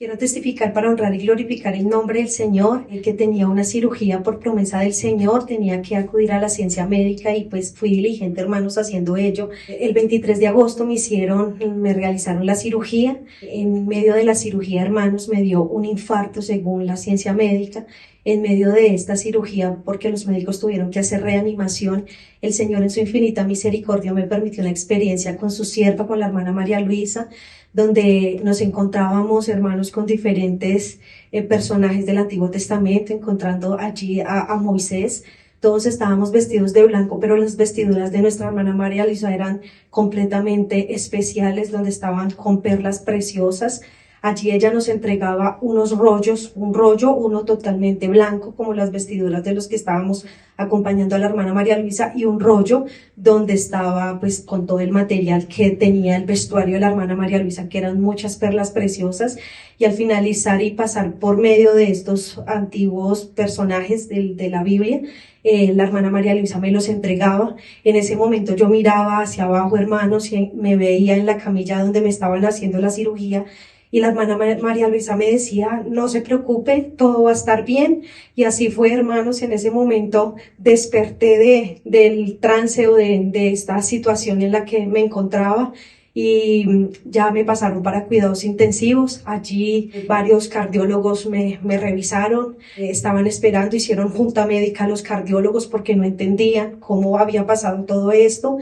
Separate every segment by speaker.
Speaker 1: Quiero testificar para honrar y glorificar el nombre del Señor, el que tenía una cirugía por promesa del Señor, tenía que acudir a la ciencia médica y pues fui diligente, hermanos, haciendo ello. El 23 de agosto me realizaron la cirugía. En medio de la cirugía, hermanos, me dio un infarto según la ciencia médica. En medio de esta cirugía, porque los médicos tuvieron que hacer reanimación, el Señor en su infinita misericordia me permitió una experiencia con su sierva, con la hermana María Luisa, donde nos encontrábamos, hermanos, con diferentes personajes del Antiguo Testamento, encontrando allí a Moisés. Todos estábamos vestidos de blanco, pero las vestiduras de nuestra hermana María Luisa eran completamente especiales, donde estaban con perlas preciosas. Allí ella nos entregaba unos rollos, un rollo, uno totalmente blanco, como las vestiduras de los que estábamos acompañando a la hermana María Luisa, y un rollo donde estaba pues con todo el material que tenía el vestuario de la hermana María Luisa, que eran muchas perlas preciosas. Y al finalizar y pasar por medio de estos antiguos personajes de la Biblia, la hermana María Luisa me los entregaba. En ese momento yo miraba hacia abajo, hermanos, y me veía en la camilla donde me estaban haciendo la cirugía. Y la hermana María Luisa me decía, no se preocupe, todo va a estar bien. Y así fue, hermanos. En ese momento desperté del trance o de esta situación en la que me encontraba, y ya me pasaron para cuidados intensivos. Allí varios cardiólogos me revisaron, estaban esperando, hicieron junta médica a los cardiólogos porque no entendían cómo había pasado todo esto.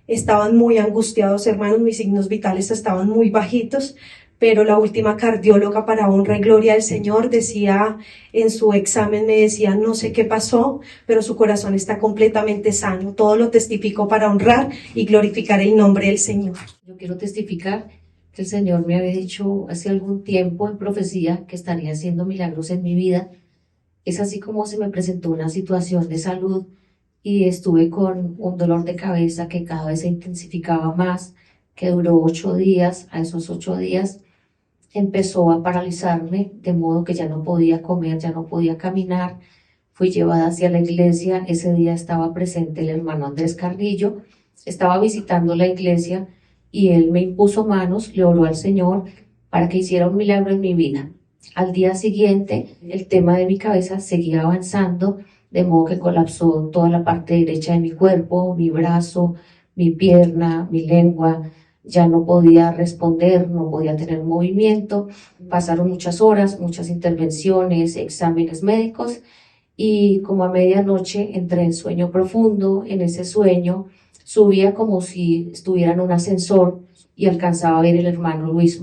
Speaker 1: Estaban muy angustiados, hermanos, mis signos vitales estaban muy bajitos, pero la última cardióloga, para honra y gloria del Señor, decía en su examen, me decía, no sé qué pasó, pero su corazón está completamente sano. Todo lo testifico para honrar y glorificar el nombre del Señor.
Speaker 2: Yo quiero testificar que el Señor me había dicho hace algún tiempo en profecía que estaría haciendo milagros en mi vida. Es así como se me presentó una situación de salud y estuve con un dolor de cabeza que cada vez se intensificaba más, que duró 8 días. A esos 8 días empezó a paralizarme, de modo que ya no podía comer, ya no podía caminar. Fui llevada hacia la iglesia. Ese día estaba presente el hermano Andrés Carrillo, estaba visitando la iglesia y él me impuso manos, le oró al Señor para que hiciera un milagro en mi vida. Al día siguiente, el tema de mi cabeza seguía avanzando, de modo que colapsó toda la parte derecha de mi cuerpo, mi brazo, mi pierna, mi lengua. Ya no podía responder, no podía tener movimiento. Pasaron muchas horas, muchas intervenciones, exámenes médicos, y como a medianoche entré en sueño profundo. En ese sueño subía como si estuviera en un ascensor y alcanzaba a ver el hermano Luis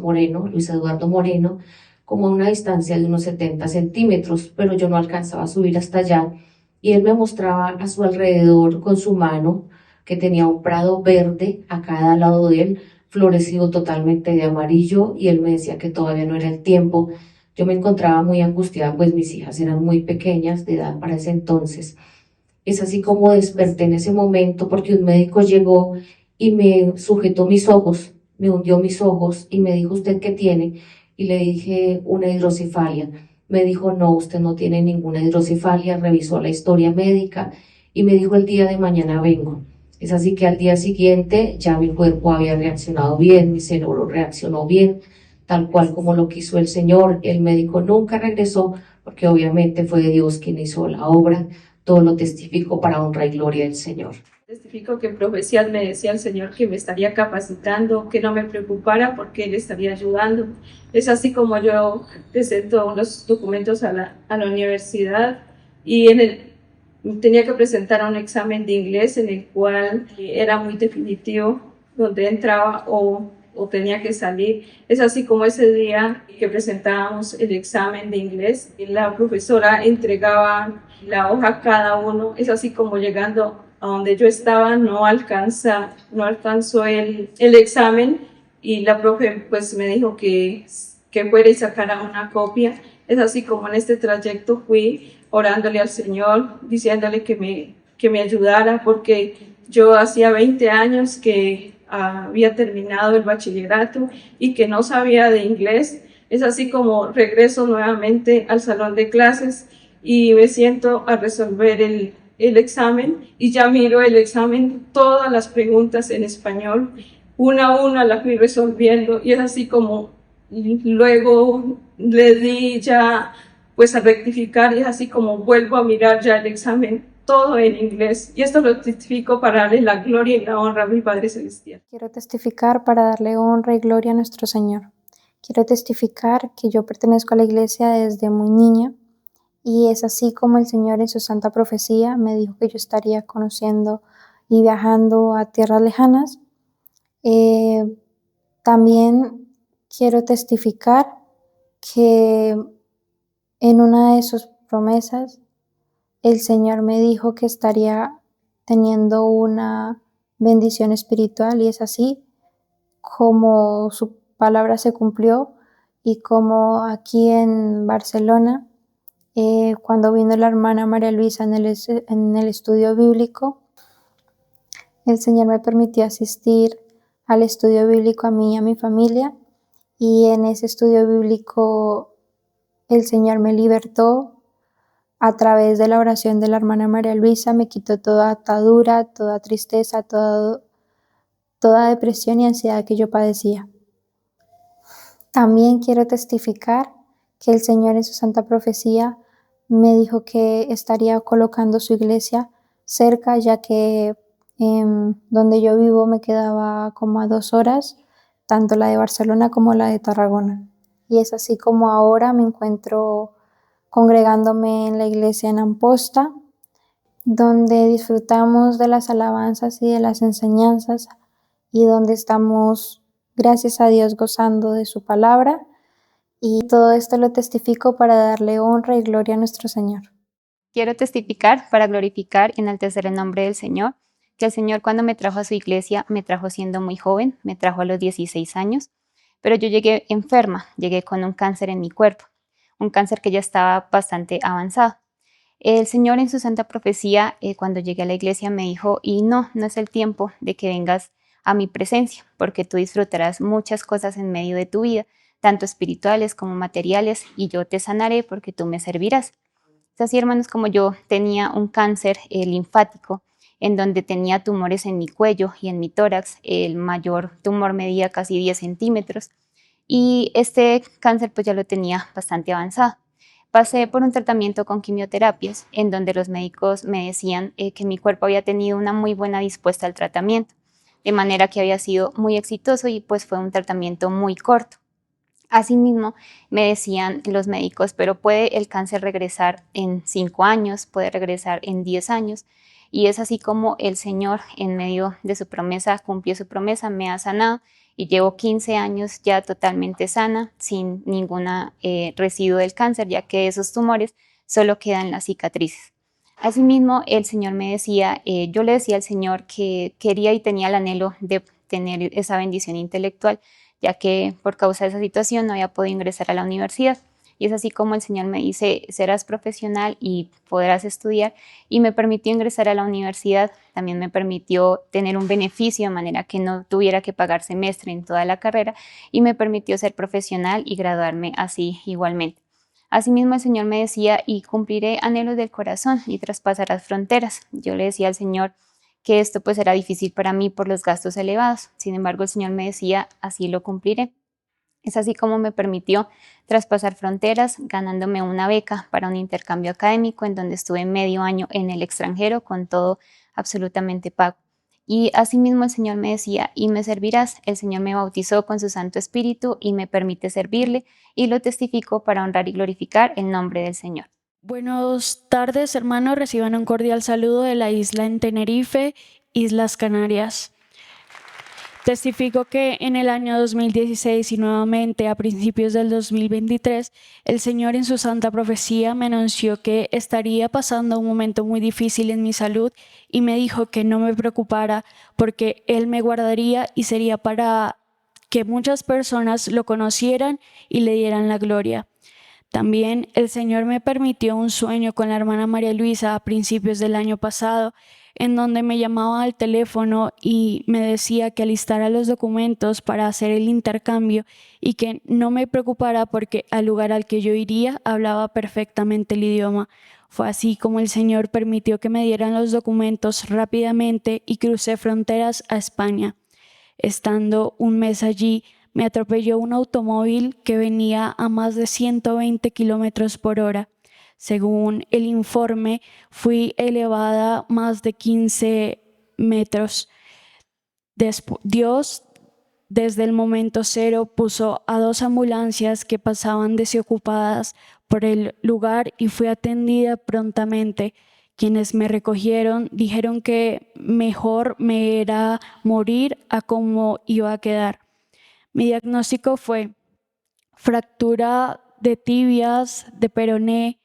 Speaker 2: Eduardo Moreno, como a una distancia de unos 70 centímetros, pero yo no alcanzaba a subir hasta allá. Y él me mostraba a su alrededor con su mano que tenía un prado verde a cada lado de él, florecido totalmente de amarillo, y él me decía que todavía no era el tiempo. Yo me encontraba muy angustiada, pues mis hijas eran muy pequeñas de edad para ese entonces. Es así como desperté en ese momento, porque un médico llegó y me sujetó mis ojos, me hundió mis ojos y me dijo, ¿usted qué tiene? Y le dije, una hidrocefalia. Me dijo, no, usted no tiene ninguna hidrocefalia. Revisó la historia médica y me dijo, el día de mañana vengo. Es así que al día siguiente ya mi cuerpo había reaccionado bien, mi cerebro reaccionó bien, tal cual como lo quiso el Señor. El médico nunca regresó, porque obviamente fue Dios quien hizo la obra. Todo lo testifico para honra y gloria del Señor.
Speaker 3: Testifico que en profecías me decía el Señor que me estaría capacitando, que no me preocupara porque Él estaría ayudando. Es así como yo presento los documentos a la universidad, y tenía que presentar un examen de inglés en el cual era muy definitivo, donde entraba o tenía que salir. Es así como ese día que presentábamos el examen de inglés, la profesora entregaba la hoja a cada uno. Es así como llegando a donde yo estaba no alcanzó el examen, y la profe pues me dijo que fuera y sacara una copia. Es así como en este trayecto fui orándole al Señor, diciéndole que me ayudara, porque yo hacía 20 años que había terminado el bachillerato y que no sabía de inglés. Es así como regreso nuevamente al salón de clases y me siento a resolver el examen, y ya miro el examen, todas las preguntas en español, una a una las fui resolviendo, y es así como y luego le di ya pues a rectificar y es así como vuelvo a mirar ya el examen todo en inglés y esto lo testifico para darle la gloria y la honra a mi Padre Celestial.
Speaker 4: Quiero testificar para darle honra y gloria a nuestro Señor. Quiero testificar que yo pertenezco a la iglesia desde muy niña y es así como el Señor en su santa profecía me dijo que yo estaría conociendo y viajando a tierras lejanas. También quiero testificar que en una de sus promesas el Señor me dijo que estaría teniendo una bendición espiritual y es así como su palabra se cumplió y como aquí en Barcelona, cuando vino la hermana María Luisa en el estudio bíblico, el Señor me permitió asistir al estudio bíblico a mí y a mi familia y en ese estudio bíblico el Señor me libertó a través de la oración de la hermana María Luisa, me quitó toda atadura, toda tristeza, toda depresión y ansiedad que yo padecía. También quiero testificar que el Señor en su santa profecía me dijo que estaría colocando su iglesia cerca, ya que donde yo vivo me quedaba como a 2 horas, tanto la de Barcelona como la de Tarragona. Y es así como ahora me encuentro congregándome en la iglesia en Amposta, donde disfrutamos de las alabanzas y de las enseñanzas y donde estamos, gracias a Dios, gozando de su palabra. Y todo esto lo testifico para darle honra y gloria a nuestro Señor.
Speaker 5: Quiero testificar para glorificar y enaltecer el nombre del Señor, que el Señor cuando me trajo a su iglesia, me trajo siendo muy joven, me trajo a los 16 años, pero yo llegué enferma, llegué con un cáncer en mi cuerpo, un cáncer que ya estaba bastante avanzado. El Señor en su santa profecía, cuando llegué a la iglesia, me dijo, y no es el tiempo de que vengas a mi presencia, porque tú disfrutarás muchas cosas en medio de tu vida, tanto espirituales como materiales, y yo te sanaré porque tú me servirás. Es así, hermanos, como yo tenía un cáncer linfático, en donde tenía tumores en mi cuello y en mi tórax. El mayor tumor medía casi 10 centímetros, y este cáncer pues ya lo tenía bastante avanzado. Pasé por un tratamiento con quimioterapias, en donde los médicos me decían que mi cuerpo había tenido una muy buena respuesta al tratamiento, de manera que había sido muy exitoso y pues fue un tratamiento muy corto. Asimismo, me decían los médicos, pero puede el cáncer regresar en 5 años, puede regresar en 10 años, y es así como el Señor, en medio de su promesa, cumplió su promesa, me ha sanado, y llevo 15 años ya totalmente sana, sin ninguna residuo del cáncer, ya que esos tumores solo quedan las cicatrices. Asimismo, el Señor me decía, yo le decía al Señor que quería y tenía el anhelo de tener esa bendición intelectual, ya que por causa de esa situación no había podido ingresar a la universidad. Y es así como el Señor me dice, serás profesional y podrás estudiar, y me permitió ingresar a la universidad. También me permitió tener un beneficio de manera que no tuviera que pagar semestre en toda la carrera, y me permitió ser profesional y graduarme así igualmente. Asimismo, el Señor me decía, y cumpliré anhelos del corazón y traspasarás fronteras. Yo le decía al Señor que esto pues era difícil para mí por los gastos elevados. Sin embargo, el Señor me decía, así lo cumpliré. Es así como me permitió traspasar fronteras, ganándome una beca para un intercambio académico, en donde estuve medio año en el extranjero con todo absolutamente pago. Y asimismo el Señor me decía, y me servirás. El Señor me bautizó con su Santo Espíritu y me permite servirle, y lo testifico para honrar y glorificar el nombre del Señor.
Speaker 6: Buenas tardes, hermanos. Reciban un cordial saludo de la isla en Tenerife, Islas Canarias. Testifico que en el año 2016 y nuevamente a principios del 2023, el Señor en su santa profecía me anunció que estaría pasando un momento muy difícil en mi salud y me dijo que no me preocupara porque Él me guardaría y sería para que muchas personas lo conocieran y le dieran la gloria. También el Señor me permitió un sueño con la hermana María Luisa a principios del año pasado, en donde me llamaba al teléfono y me decía que alistara los documentos para hacer el intercambio y que no me preocupara porque al lugar al que yo iría hablaba perfectamente el idioma. Fue así como el Señor permitió que me dieran los documentos rápidamente y crucé fronteras a España. Estando un mes allí, Me atropelló un automóvil que venía a más de 120 kilómetros por hora. Según el informe, fui elevada más de 15 metros. Dios, desde el momento cero, puso a 2 ambulancias que pasaban desocupadas por el lugar y fui atendida prontamente. Quienes me recogieron dijeron que mejor me era morir a cómo iba a quedar. Mi diagnóstico fue fractura de tibias, de peroné,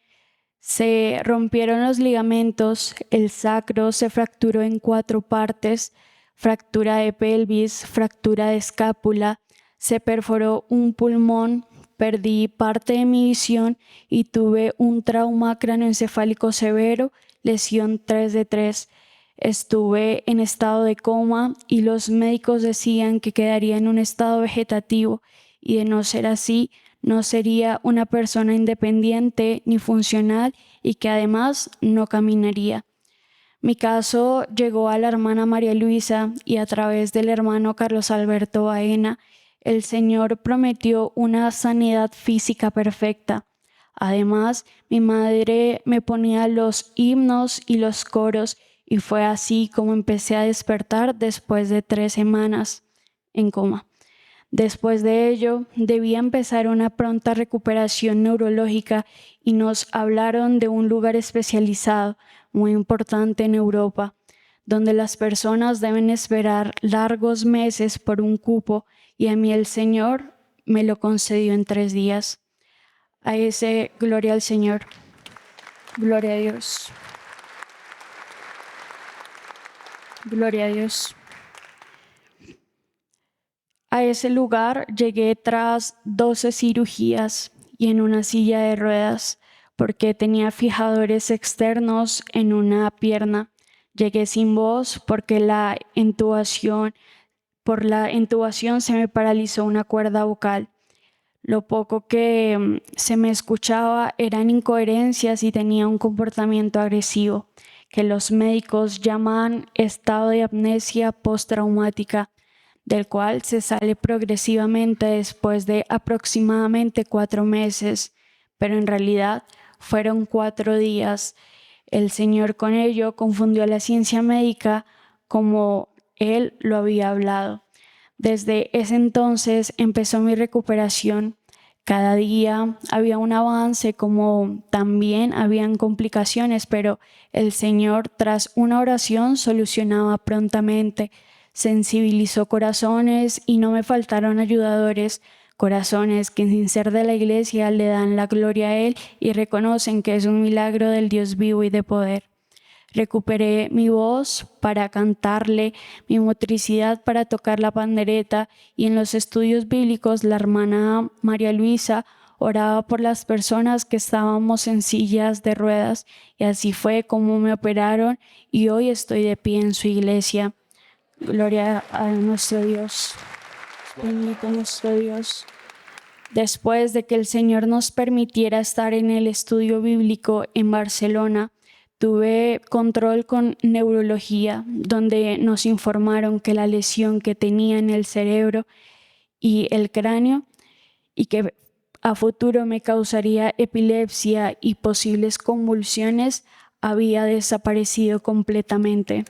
Speaker 6: se rompieron los ligamentos, el sacro se fracturó en 4 partes, fractura de pelvis, fractura de escápula, se perforó un pulmón, perdí parte de mi visión y tuve un trauma cráneoencefálico severo, lesión 3 de 3. Estuve en estado de coma y los médicos decían que quedaría en un estado vegetativo y de no ser así, no sería una persona independiente ni funcional y que además no caminaría. Mi caso llegó a la hermana María Luisa y a través del hermano Carlos Alberto Baena, el Señor prometió una sanidad física perfecta. Además, mi madre me ponía los himnos y los coros y fue así como empecé a despertar después de 3 semanas en coma. Después de ello, debía empezar una pronta recuperación neurológica y nos hablaron de un lugar especializado, muy importante en Europa, donde las personas deben esperar largos meses por un cupo y a mí el Señor me lo concedió en 3 días. A ese, gloria al Señor. Gloria a Dios. Gloria a Dios. A ese lugar llegué tras 12 cirugías y en una silla de ruedas porque tenía fijadores externos en una pierna. Llegué sin voz porque por la intubación se me paralizó una cuerda vocal. Lo poco que se me escuchaba eran incoherencias y tenía un comportamiento agresivo, que los médicos llaman estado de amnesia postraumática, del cual se sale progresivamente después de aproximadamente 4 meses, pero en realidad fueron 4 días. El Señor con ello confundió la ciencia médica como Él lo había hablado. Desde ese entonces empezó mi recuperación. Cada día había un avance, como también habían complicaciones, pero el Señor, tras una oración, solucionaba prontamente. Sensibilizó corazones y no me faltaron ayudadores, corazones que sin ser de la iglesia le dan la gloria a Él y reconocen que es un milagro del Dios vivo y de poder. Recuperé mi voz para cantarle, mi motricidad para tocar la pandereta y en los estudios bíblicos la hermana María Luisa oraba por las personas que estábamos en sillas de ruedas y así fue como me operaron y hoy estoy de pie en su iglesia. Gloria a nuestro Dios. Bendito nuestro Dios. Después de que el Señor nos permitiera estar en el estudio bíblico en Barcelona, tuve control con neurología, donde nos informaron que la lesión que tenía en el cerebro y el cráneo y que a futuro me causaría epilepsia y posibles convulsiones había desaparecido completamente.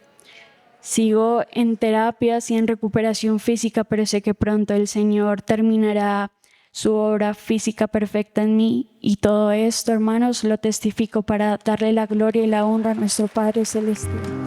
Speaker 6: Sigo en terapias y en recuperación física, pero sé que pronto el Señor terminará su obra física perfecta en mí. Y todo esto, hermanos, lo testifico para darle la gloria y la honra a nuestro Padre Celestial.